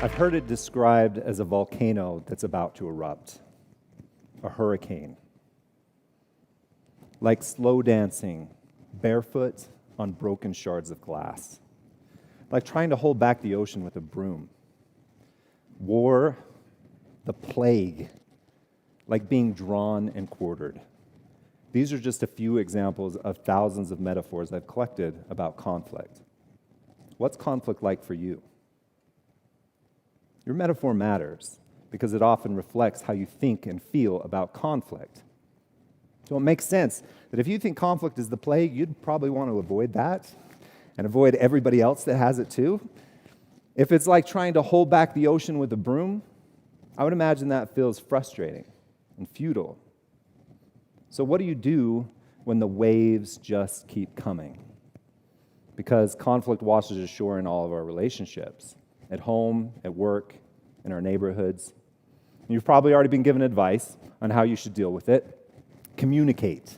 I've heard it described as a volcano that's about to erupt, a hurricane, like slow dancing, barefoot on broken shards of glass, like trying to hold back the ocean with a broom. War, the plague, like being drawn and quartered. These are just a few examples of thousands of metaphors I've collected about conflict. What's conflict like for you? Your metaphor matters because it often reflects how you think and feel about conflict. So it makes sense that if you think conflict is the plague, you'd probably want to avoid that and avoid everybody else that has it too. If it's like trying to hold back the ocean with a broom, I would imagine that feels frustrating and futile. So what do you do when the waves just keep coming? Because conflict washes ashore in all of our relationships, at home, at work, in our neighborhoods. You've probably already been given advice on how you should deal with it. Communicate.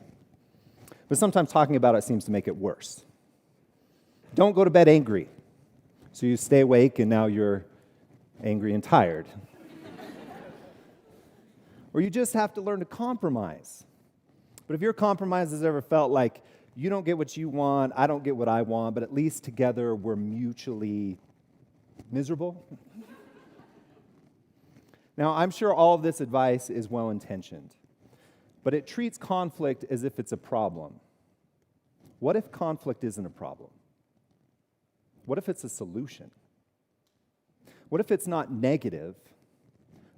But sometimes talking about it seems to make it worse. Don't go to bed angry. So you stay awake and now you're angry and tired. Or you just have to learn to compromise. But if your compromise has ever felt like you don't get what you want, I don't get what I want, but at least together we're mutually miserable. Now, I'm sure all of this advice is well-intentioned, but it treats conflict as if it's a problem. What if conflict isn't a problem? What if it's a solution? What if it's not negative,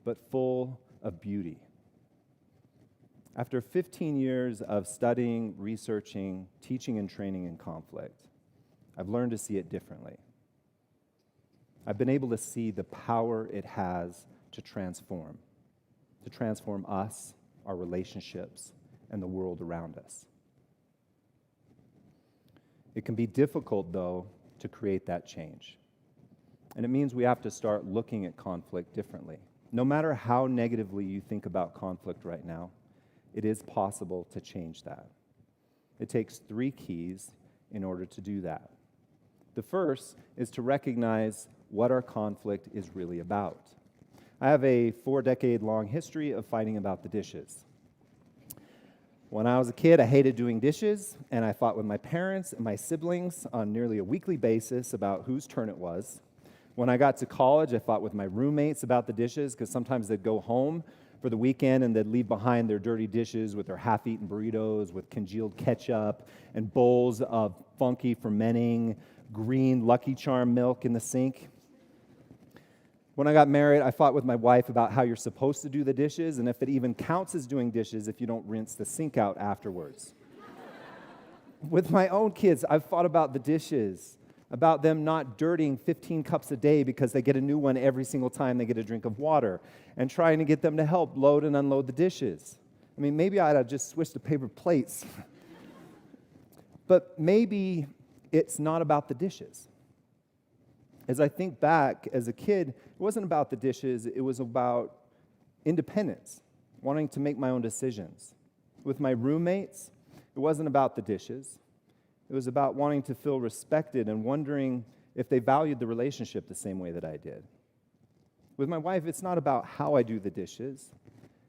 but full of beauty? After 15 years of studying, researching, teaching, and training in conflict, I've learned to see it differently. I've been able to see the power it has to transform us, our relationships, and the world around us. It can be difficult, though, to create that change. And it means we have to start looking at conflict differently. No matter how negatively you think about conflict right now, it is possible to change that. It takes 3 keys in order to do that. The first is to recognize what our conflict is really about. I have a 4-decade-long history of fighting about the dishes. When I was a kid, I hated doing dishes, and I fought with my parents and my siblings on nearly a weekly basis about whose turn it was. When I got to college, I fought with my roommates about the dishes because sometimes they'd go home for the weekend and they'd leave behind their dirty dishes with their half-eaten burritos with congealed ketchup and bowls of funky fermenting green Lucky Charm milk in the sink. When I got married, I fought with my wife about how you're supposed to do the dishes and if it even counts as doing dishes if you don't rinse the sink out afterwards. With my own kids, I've fought about the dishes, about them not dirtying 15 cups a day because they get a new one every single time they get a drink of water, and trying to get them to help load and unload the dishes. I mean, maybe I'd have just switched to paper plates. But maybe it's not about the dishes. As I think back, as a kid, it wasn't about the dishes, it was about independence, wanting to make my own decisions. With my roommates, it wasn't about the dishes. It was about wanting to feel respected and wondering if they valued the relationship the same way that I did. With my wife, it's not about how I do the dishes.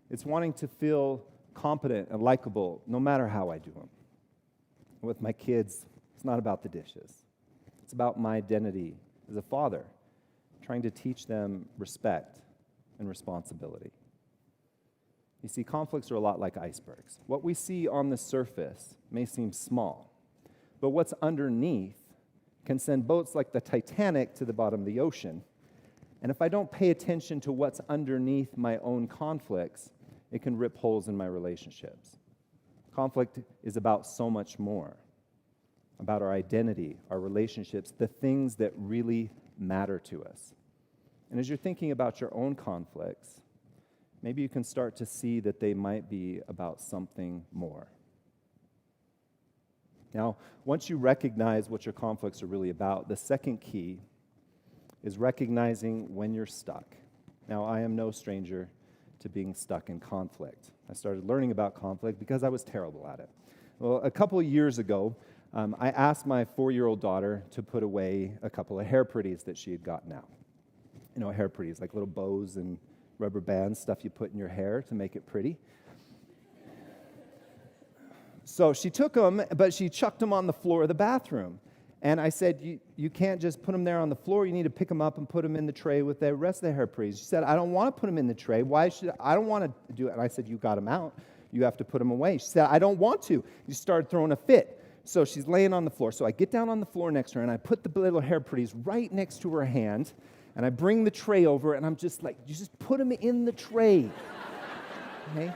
It's wanting to feel competent and likable no matter how I do them. With my kids, it's not about the dishes. It's about my identity as a father, trying to teach them respect and responsibility. You see, conflicts are a lot like icebergs. What we see on the surface may seem small, but what's underneath can send boats like the Titanic to the bottom of the ocean. And if I don't pay attention to what's underneath my own conflicts, it can rip holes in my relationships. Conflict is about so much more, about our identity, our relationships, the things that really matter to us. And as you're thinking about your own conflicts, maybe you can start to see that they might be about something more. Now, once you recognize what your conflicts are really about, the second key is recognizing when you're stuck. Now, I am no stranger to being stuck in conflict. I started learning about conflict because I was terrible at it. Well, a couple of years ago, I asked my 4-year-old daughter to put away a couple of hair pretties that she had gotten out. You know, hair pretties, like little bows and rubber bands, stuff you put in your hair to make it pretty. So she took them, but she chucked them on the floor of the bathroom. And I said, you can't just put them there on the floor. You need to pick them up and put them in the tray with the rest of the hair pretties. She said, I don't want to put them in the tray. I don't want to do it. And I said, you got them out. You have to put them away. She said, I don't want to. She started throwing a fit. So she's laying on the floor. So I get down on the floor next to her, and I put the little hair pretties right next to her hand, and I bring the tray over, and I'm just like, you just put them in the tray. Okay?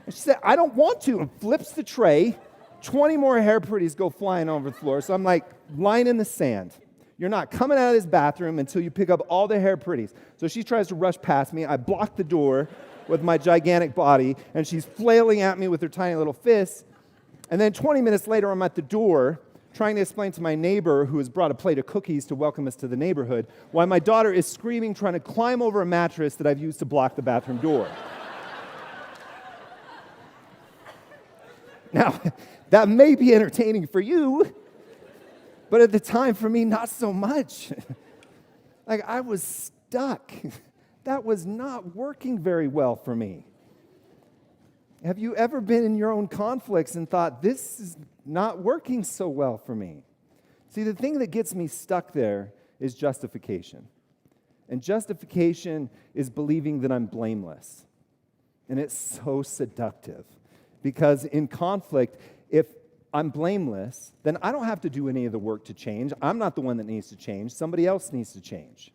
And she said, I don't want to, and flips the tray. 20 more hair pretties go flying over the floor. So I'm like, line in the sand. You're not coming out of this bathroom until you pick up all the hair pretties. So she tries to rush past me. I block the door with my gigantic body, and she's flailing at me with her tiny little fists. And then 20 minutes later, I'm at the door trying to explain to my neighbor, who has brought a plate of cookies to welcome us to the neighborhood, why my daughter is screaming, trying to climb over a mattress that I've used to block the bathroom door. Now, that may be entertaining for you, but at the time, for me, not so much. Like, I was stuck. That was not working very well for me. Have you ever been in your own conflicts and thought, this is not working so well for me? See, the thing that gets me stuck there is justification. And justification is believing that I'm blameless. And it's so seductive. Because in conflict, if I'm blameless, then I don't have to do any of the work to change. I'm not the one that needs to change. Somebody else needs to change.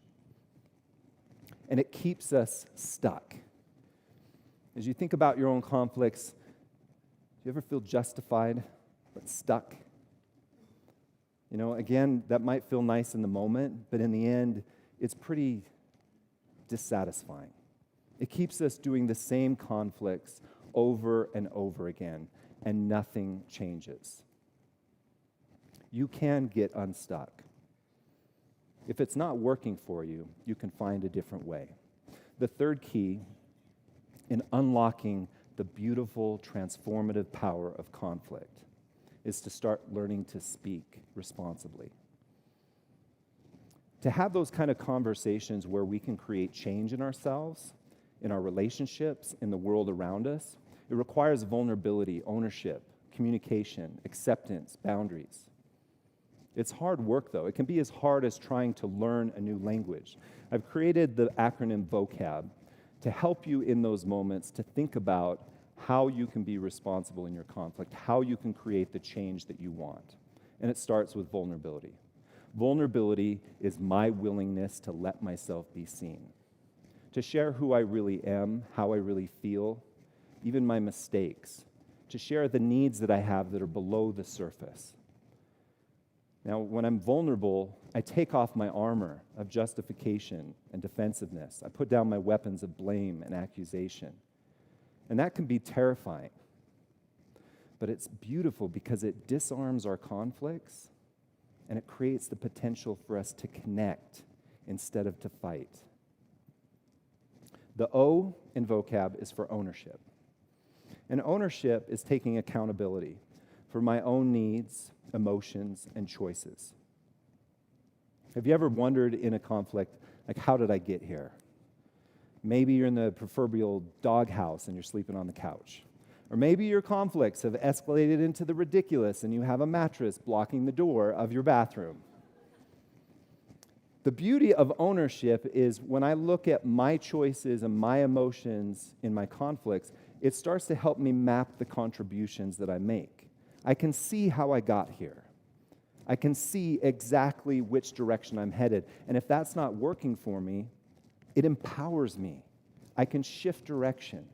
And it keeps us stuck. As you think about your own conflicts, do you ever feel justified but stuck? You know, again, that might feel nice in the moment, but in the end, it's pretty dissatisfying. It keeps us doing the same conflicts over and over again, and nothing changes. You can get unstuck. If it's not working for you, you can find a different way. The third key in unlocking the beautiful, transformative power of conflict is to start learning to speak responsibly. To have those kind of conversations where we can create change in ourselves, in our relationships, in the world around us, it requires vulnerability, ownership, communication, acceptance, boundaries. It's hard work, though. It can be as hard as trying to learn a new language. I've created the acronym VOCAB to help you in those moments to think about how you can be responsible in your conflict, how you can create the change that you want. And it starts with vulnerability. Vulnerability is my willingness to let myself be seen, to share who I really am, how I really feel, even my mistakes, to share the needs that I have that are below the surface. Now, when I'm vulnerable, I take off my armor of justification and defensiveness. I put down my weapons of blame and accusation. And that can be terrifying. But it's beautiful because it disarms our conflicts and it creates the potential for us to connect instead of to fight. The O in VOCAB is for ownership. And ownership is taking accountability for my own needs, emotions, and choices. Have you ever wondered in a conflict, like, how did I get here? Maybe you're in the proverbial doghouse and you're sleeping on the couch. Or maybe your conflicts have escalated into the ridiculous and you have a mattress blocking the door of your bathroom. The beauty of ownership is when I look at my choices and my emotions in my conflicts, it starts to help me map the contributions that I make. I can see how I got here. I can see exactly which direction I'm headed. And if that's not working for me, it empowers me. I can shift direction.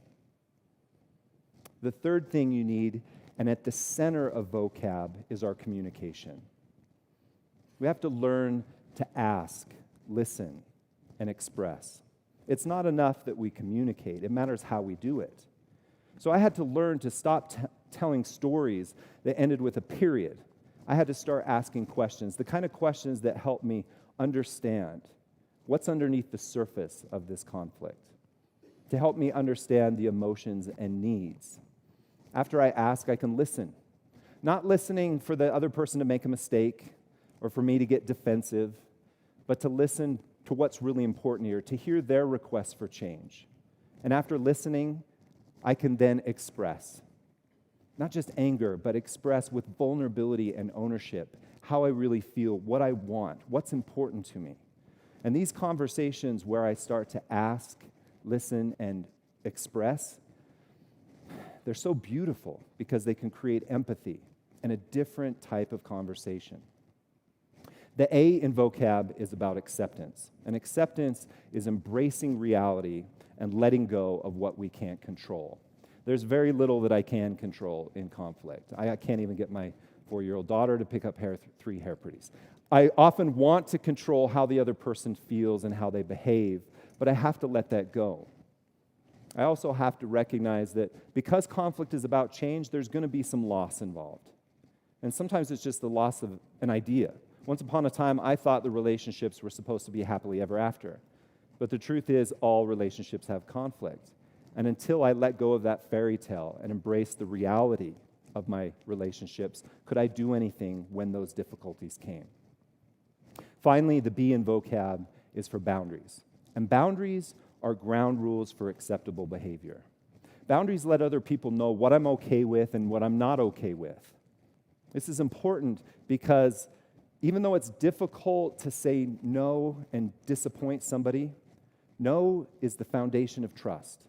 The third thing you need, and at the center of VOCAB, is our communication. We have to learn to ask, listen, and express. It's not enough that we communicate. It matters how we do it. So I had to learn to stop telling stories that ended with a period. I had to start asking questions, the kind of questions that help me understand what's underneath the surface of this conflict, to help me understand the emotions and needs. After I ask, I can listen. Not listening for the other person to make a mistake or for me to get defensive, but to listen to what's really important here, to hear their requests for change. And after listening, I can then express, not just anger, but express with vulnerability and ownership how I really feel, what I want, what's important to me. And these conversations where I start to ask, listen, and express, they're so beautiful because they can create empathy and a different type of conversation. The A in VOCAB is about acceptance. And acceptance is embracing reality and letting go of what we can't control. There's very little that I can control in conflict. I can't even get my 4-year-old daughter to pick up 3 hair pretties. I often want to control how the other person feels and how they behave, but I have to let that go. I also have to recognize that because conflict is about change, there's going to be some loss involved. And sometimes it's just the loss of an idea. Once upon a time, I thought the relationships were supposed to be happily ever after. But the truth is, all relationships have conflict. And until I let go of that fairy tale and embrace the reality of my relationships, could I do anything when those difficulties came? Finally, the B in VOCAB is for boundaries. And boundaries are ground rules for acceptable behavior. Boundaries let other people know what I'm okay with and what I'm not okay with. This is important because even though it's difficult to say no and disappoint somebody, no is the foundation of trust.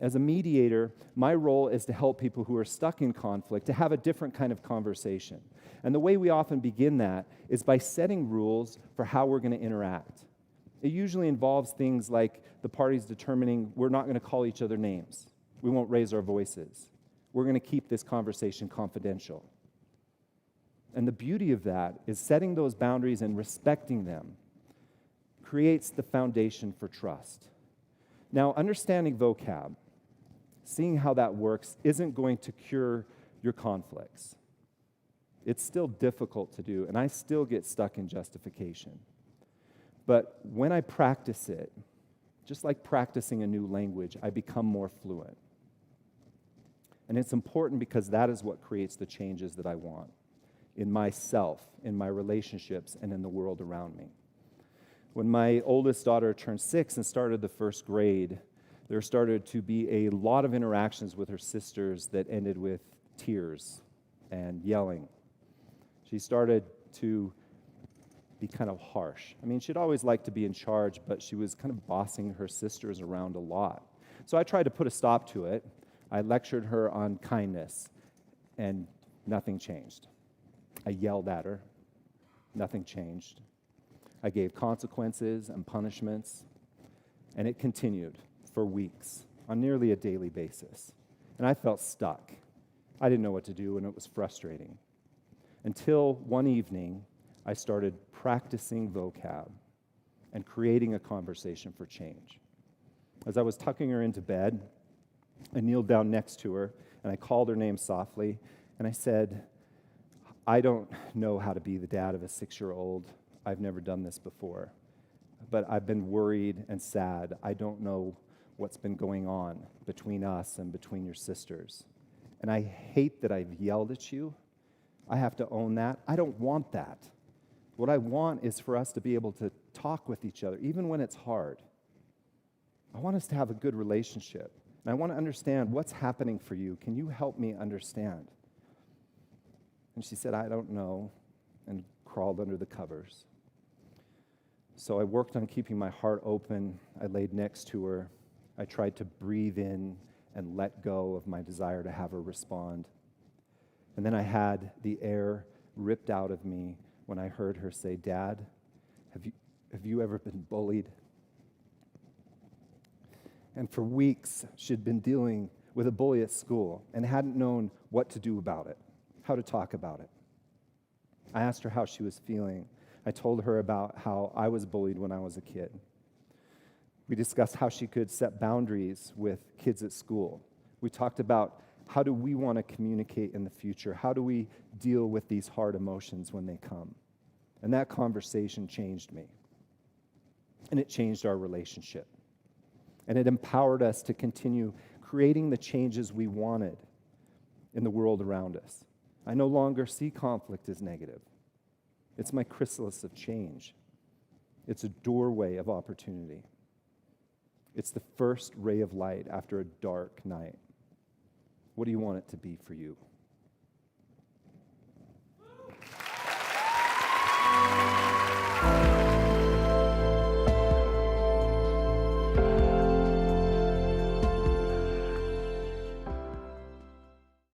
As a mediator, my role is to help people who are stuck in conflict to have a different kind of conversation. And the way we often begin that is by setting rules for how we're going to interact. It usually involves things like the parties determining we're not going to call each other names. We won't raise our voices. We're going to keep this conversation confidential. And the beauty of that is setting those boundaries and respecting them creates the foundation for trust. Now, understanding VOCAB, seeing how that works, isn't going to cure your conflicts. It's still difficult to do, and I still get stuck in justification. But when I practice it, just like practicing a new language, I become more fluent. And it's important because that is what creates the changes that I want in myself, in my relationships, and in the world around me. When my oldest daughter turned 6 and started the first grade, there started to be a lot of interactions with her sisters that ended with tears and yelling. She started to be kind of harsh. I mean, she'd always liked to be in charge, but she was kind of bossing her sisters around a lot. So I tried to put a stop to it. I lectured her on kindness, and nothing changed. I yelled at her. Nothing changed. I gave consequences and punishments, and it continued for weeks on nearly a daily basis. And I felt stuck. I didn't know what to do, and it was frustrating. Until one evening, I started practicing VOCAB and creating a conversation for change. As I was tucking her into bed, I kneeled down next to her, and I called her name softly, and I said, I don't know how to be the dad of a 6-year-old. I've never done this before. But I've been worried and sad. I don't know what's been going on between us and between your sisters. And I hate that I've yelled at you. I have to own that. I don't want that. What I want is for us to be able to talk with each other, even when it's hard. I want us to have a good relationship. And I want to understand what's happening for you. Can you help me understand? And she said, I don't know, and crawled under the covers. So I worked on keeping my heart open. I laid next to her. I tried to breathe in and let go of my desire to have her respond. And then I had the air ripped out of me when I heard her say, Dad, have you ever been bullied? And for weeks, she'd been dealing with a bully at school and hadn't known what to do about it, how to talk about it. I asked her how she was feeling. I told her about how I was bullied when I was a kid. We discussed how she could set boundaries with kids at school. We talked about how do we want to communicate in the future? How do we deal with these hard emotions when they come? And that conversation changed me. And it changed our relationship. And it empowered us to continue creating the changes we wanted in the world around us. I no longer see conflict as negative. It's my chrysalis of change. It's a doorway of opportunity. It's the first ray of light after a dark night. What do you want it to be for you?